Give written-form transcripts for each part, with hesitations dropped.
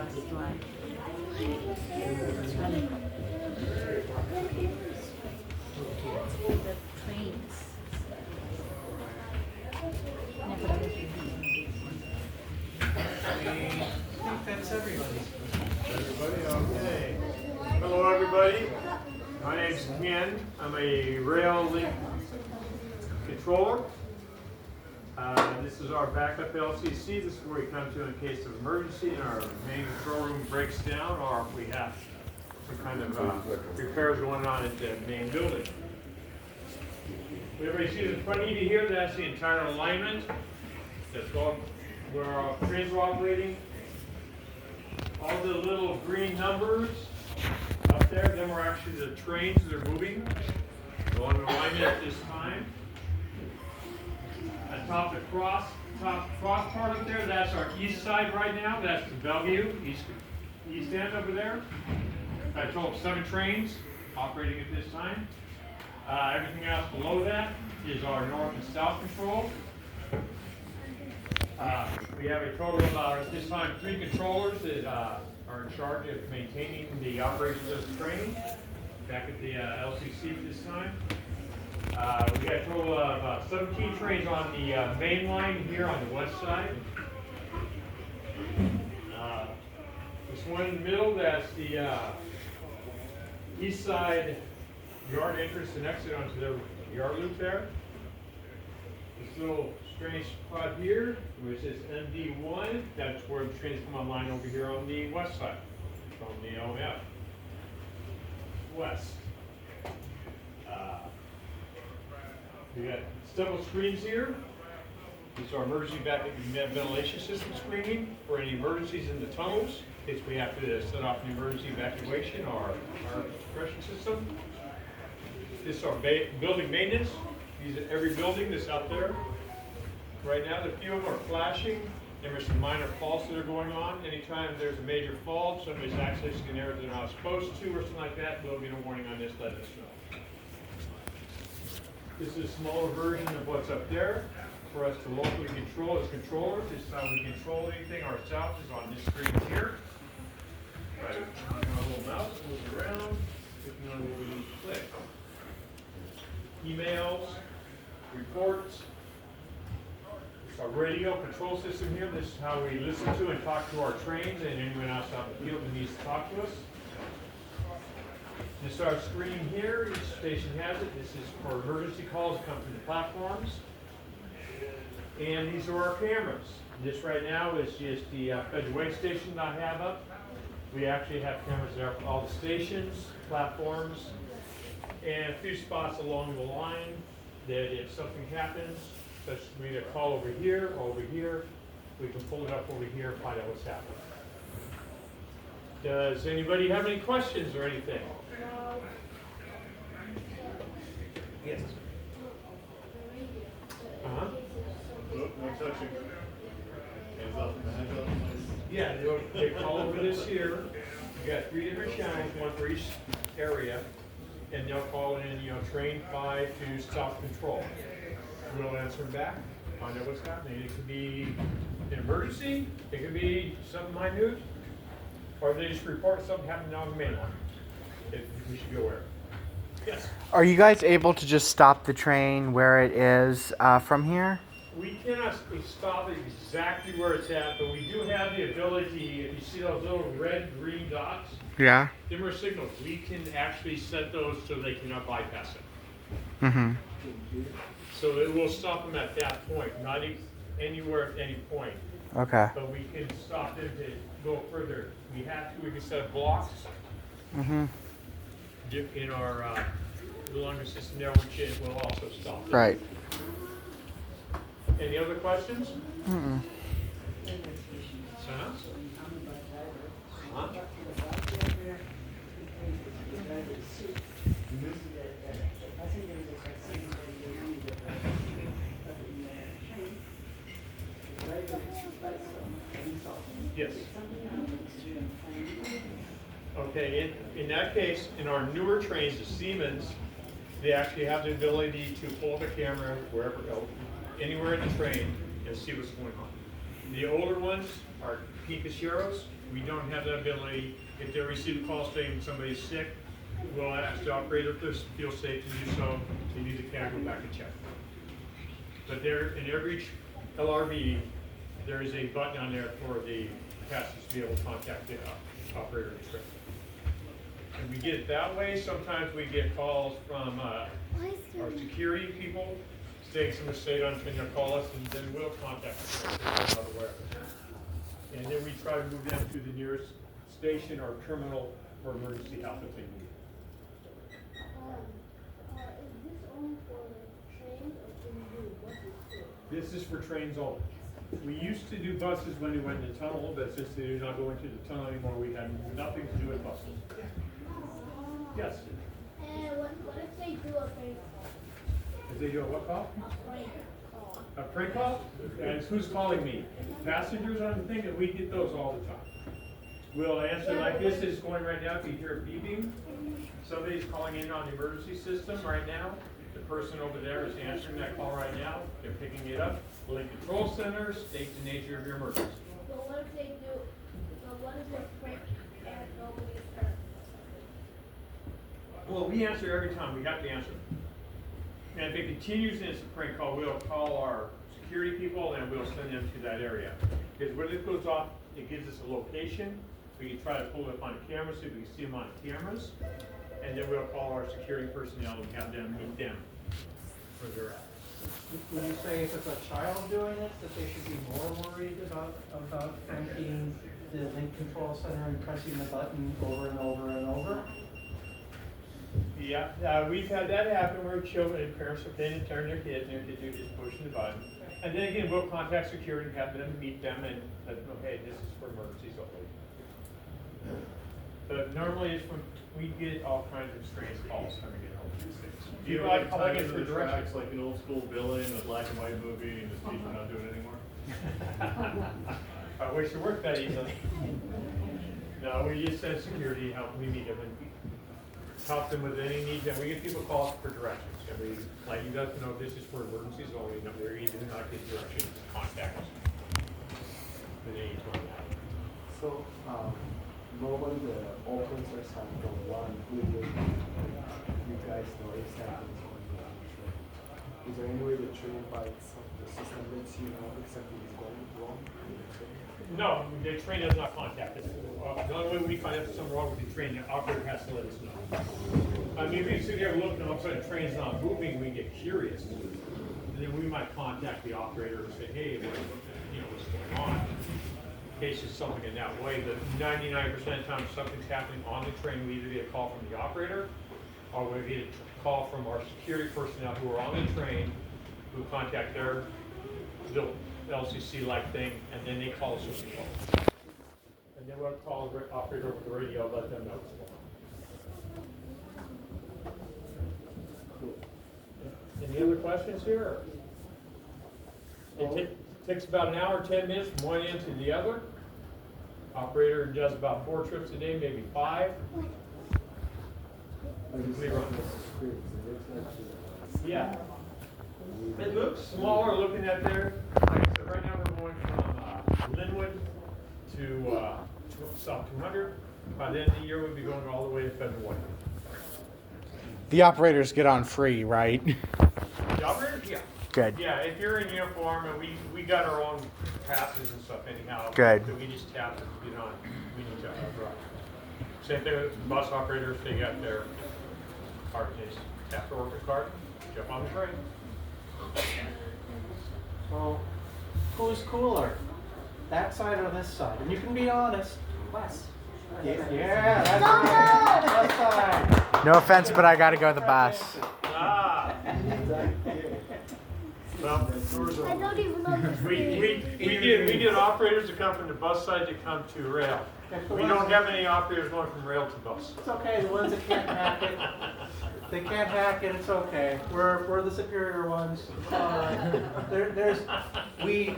Bugs Drive. It's really the trains. Never done it. I think that's everybody. Everybody, okay. Hello, everybody. My name's Ken. I'm a rail link controller. This is our backup LCC. This is where we come to in case of emergency and our main control room breaks down, or if we have some kind of repairs going on at the main building. Everybody sees in front of you here, that's the entire alignment. That's all where our trains are operating. All the little green numbers up there, them are actually the trains that are moving along the alignment at this time. Top cross part up there, that's our east side right now. That's the Bellevue, east end over there. I told 7 trains operating at this time. Everything else below that is our north and south control. We have a total of, at this time, 3 controllers that are in charge of maintaining the operations of the train back at the LCC at this time. We got a total of about 17 trains on the main line here on the west side. This one in the middle, that's the east side yard entrance and exit onto the yard loop there. This little strange spot here, which is MD1, that's where the trains come online over here on the west side, from the OMF west. We got several screens here. These are emergency ventilation system screening for any emergencies in the tunnels. In case we have to set off an emergency evacuation or our suppression system. This is our building maintenance. These are every building that's out there. Right now, a few of them are flashing. There are some minor faults that are going on. Anytime there's a major fault, somebody's accessing an area they're not supposed to or something like that, we'll get a warning on this, let us know. This is a smaller version of what's up there for us to locally control as controllers. This is how we control anything ourselves is on this screen here. Right, our little mouse moves around, clicking on what we need to click. Emails, reports. It's our radio control system here. This is how we listen to and talk to our trains and anyone else out in the field that needs to talk to us. This is our screen here. Each station has it. This is for emergency calls that come from the platforms. And these are our cameras. This right now is just the Federal Way station that I have up. We actually have cameras there for all the stations, platforms, and a few spots along the line that if something happens, such as we get a call over here or over here, we can pull it up over here and find out what's happening. Does anybody have any questions or anything? Yes. Uh-huh. Nope, no touching. Hands up, hands up. Yeah, they call over this here. You got 3 different channels, one for each area, and they'll call in, train 5 to stop control. We'll answer them back, find out what's happening. It could be an emergency, it could be something minute, or they just report something happened on the main line. If we should go where. Yes. Are you guys able to just stop the train where it is from here? We cannot stop it exactly where it's at, but we do have the ability, if you see those little red, green dots, Yeah. them are signals. We can actually set those so they cannot bypass it. Mm-hmm. So it will stop them at that point, not anywhere at any point. Okay. But we can stop them to go further. We can set blocks Mm-hmm. in our longer system there, which it will also stop them. Right. Any other questions? Mm-mm. Huh? Huh? Yes. Okay, in that case, in our newer trains, the Siemens, they actually have the ability to pull the camera wherever, anywhere in the train and see what's going on. The older ones are Picacheros, We don't have that ability. If they receive a call saying somebody's sick, we'll ask the operator if they feel safe to do so. They need the cab, go back and check. But there, in every LRV, there is a button on there for the passengers to be able to contact the operator of the trip. And we get it that way. Sometimes we get calls from our security people saying someone stayed on, can you call us, and then we'll contact the wherever. And then we try to move them to the nearest station or terminal for emergency help if they need it. Is this only for trains or can you do buses too? This is for trains only. We used to do buses when we went in the tunnel, but since they do not go into the tunnel anymore, we have nothing to do with buses. Yes. And what if they do a prank If they do a what call? call? A prank call? And who's calling me? Passengers on the thing, and we get those all the time. We'll answer like this is going right now. If you hear a beeping, somebody's calling in on the emergency system right now. The person over there is answering that call right now. They're picking it up. Link Control Center states the nature of your emergency. So what if they do? So what if they prank and nobody is hurt? Well, we answer every time. We have to answer. And if it continues and it's a prank call, we'll call our security people and we'll send them to that area. Because when it goes off, it gives us a location. We can try to pull it up on the camera so we can see them on cameras. And then we'll call our security personnel and have them meet them where they're at. Would you say if it's a child doing it, that they should be more worried about cranking the link control center and pressing the button over and over and over? Yeah, we've had that happen where children and parents are paying and turn their kids and their kids are just pushing the button. And then again, we'll contact security and have them meet them and let them know, hey, this is for emergencies only. But normally it's when we get all kinds of strange calls coming in over these things. Do you like like calling time in into for the directions? tracks like an old school villain, a black and white movie, and just people not doing it anymore? I wish it worked that easily. No, we just send security help, we meet them and help them with any needs, and we get people calls for directions. And we, like, you guys know this is for emergencies only, no, they're either not get directions, contact us. And they need to know that. So, normally the operators have the one who will, you guys know exactly what's going on the train. Is there any way the train by itself, the system lets you know exactly what's going wrong with the train? No, the train does not contact us. The only way we find out something wrong with the train, the operator has to let us know. I mean, we sit there looking, all of a sudden the train's not moving, we get curious. And then we might contact the operator and say, hey, what's going on? In case it's something in that way, but 99% of the time, if something's happening on the train, we either get a call from the operator, or we get a call from our security personnel who are on the train, who contact their little LCC-like thing, and then they call us over the phone. And then we'll call the operator over the radio, let them know what's going on. Any other questions here? It takes about an hour, 10 minutes from one end to the other. Operator does about 4 trips a day, maybe 5. Like Clear on this this. screens, it looks like Yeah. It looks smaller looking at there. Like I said, right now we're going from Linwood to South 200. By the end of the year, we'll be going all the way to Federal Way. The operators get on free, right? The operators, yeah. Good. Yeah, if you're in uniform, and we got our own passes and stuff anyhow. Good. That we just tap to get on. We need to drive. Same thing with bus operators. They got their card. They just tap the worker card, jump on the train. So, who's cooler? That side or this side? And you can be honest. Wes. Yeah, that's right. That side. No offense, but I gotta go the bus. Ah. Well, I don't even know this. we get operators that come from the bus side that come to rail. We don't have any operators going from rail to bus. It's okay. The ones that can't hack it, they can't hack it. It's okay. We're the superior ones. We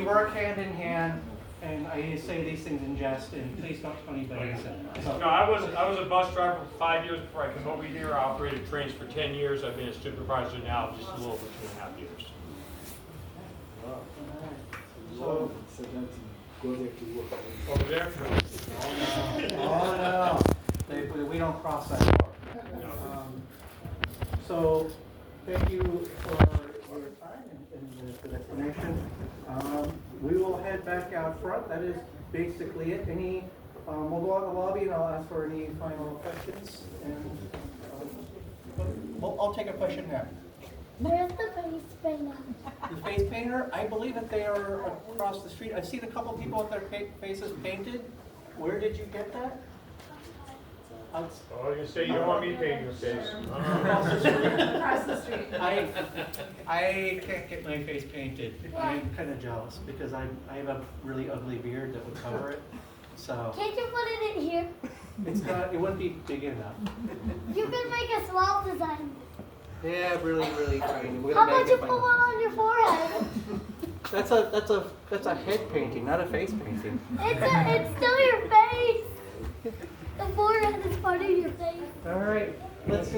work hand in hand, and I say these things in jest, and please don't tell anybody. So, No, I was a bus driver for 5 years before I came over here. I operated trains for 10 years. I've been a supervisor now just a little over 2.5 years. wow. So, so that's go there to work. Over there? Oh, no, we don't cross that bar. So, thank you for your time and the explanation. We will head back out front. That is basically it. We'll go out in the lobby and I'll ask for any final questions. And I'll take a question now. Where's the face painter? The face painter, I believe that they are across the street. I've seen a couple people with their faces painted. Where did you get that? Outs- Oh, you say you don't want me to paint your face. Across the street. Across the street. I can't get my face painted. I'm kind of jealous because I have a really ugly beard that would cover it. So Can't you put it in here? it wouldn't be big enough. You can make a small design. Yeah, really tiny. We're How gonna about make you it put fun. one on your forehead? That's a head painting, not a face painting. It's still your face. The forehead is part of your face. All right, let's